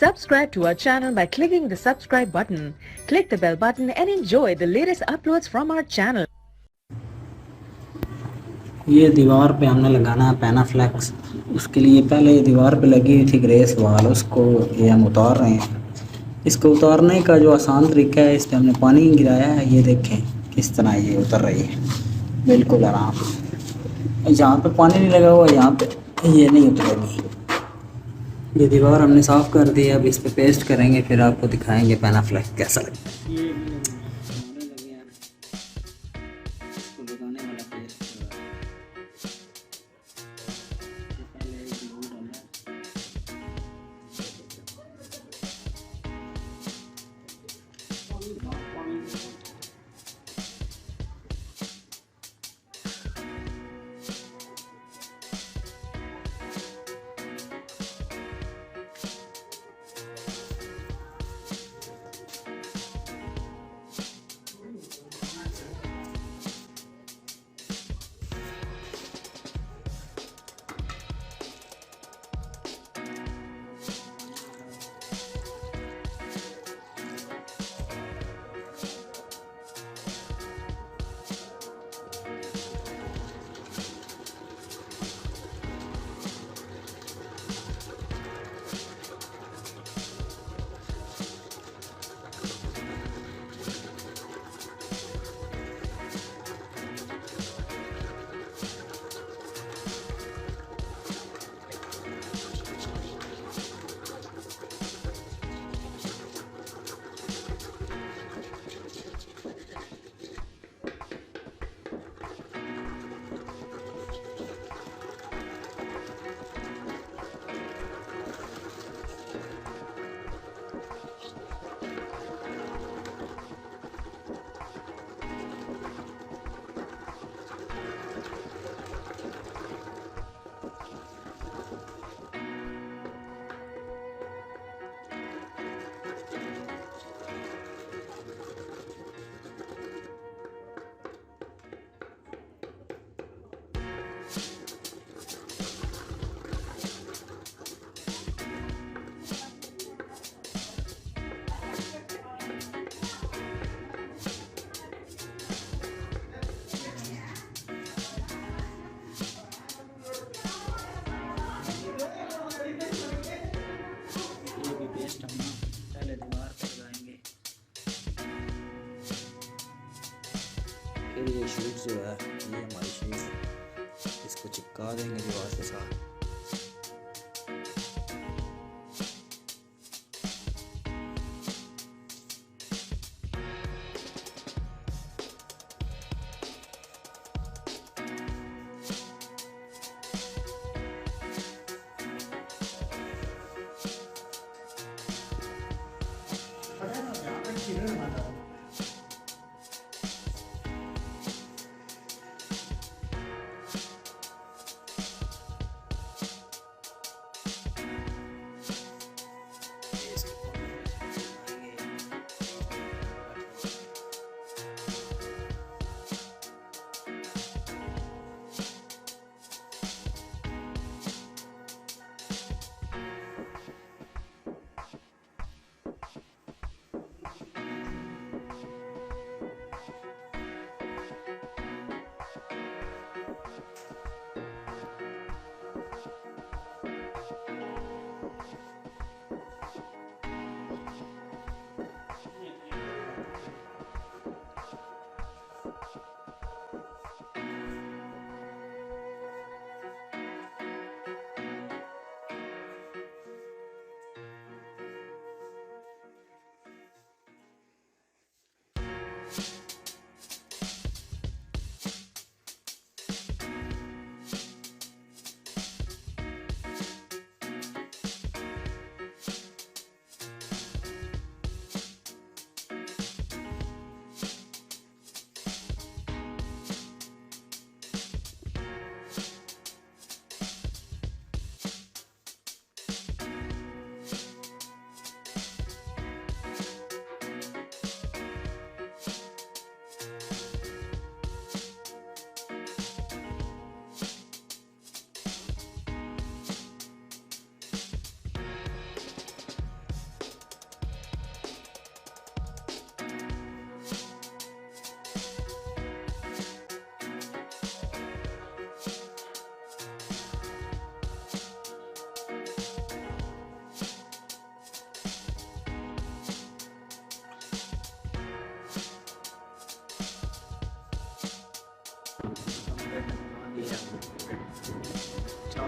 Subscribe to our channel by clicking the subscribe button. Click the bell button and enjoy the latest uploads from our channel. ये दीवार पे हमने लगाना है पेनाफ्लेक्स। उसके लिए पहले ये दीवार पे लगी हुई थी ग्रेस वाल, उसको ये हम उतार रहे हैं। इसको उतारने का जो आसान तरीका है, इस पर हमने पानी गिराया है, ये देखें किस तरह ये उतर रही है बिल्कुल आराम से। जहाँ पे पानी नहीं लगा हुआ यहाँ पे ये नहीं उतरेगी। ये दीवार हमने साफ़ कर दी है, अब इस पर पेस्ट करेंगे, फिर आपको दिखाएंगे पेनाफ्लेक्स कैसा लगता है। ये शीट जो है ये हमारी शीट, इसको चिपका देंगे दीवार के साथ।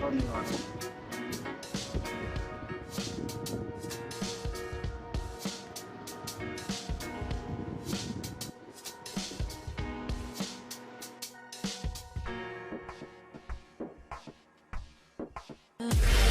चारों दीवारों। Yeah.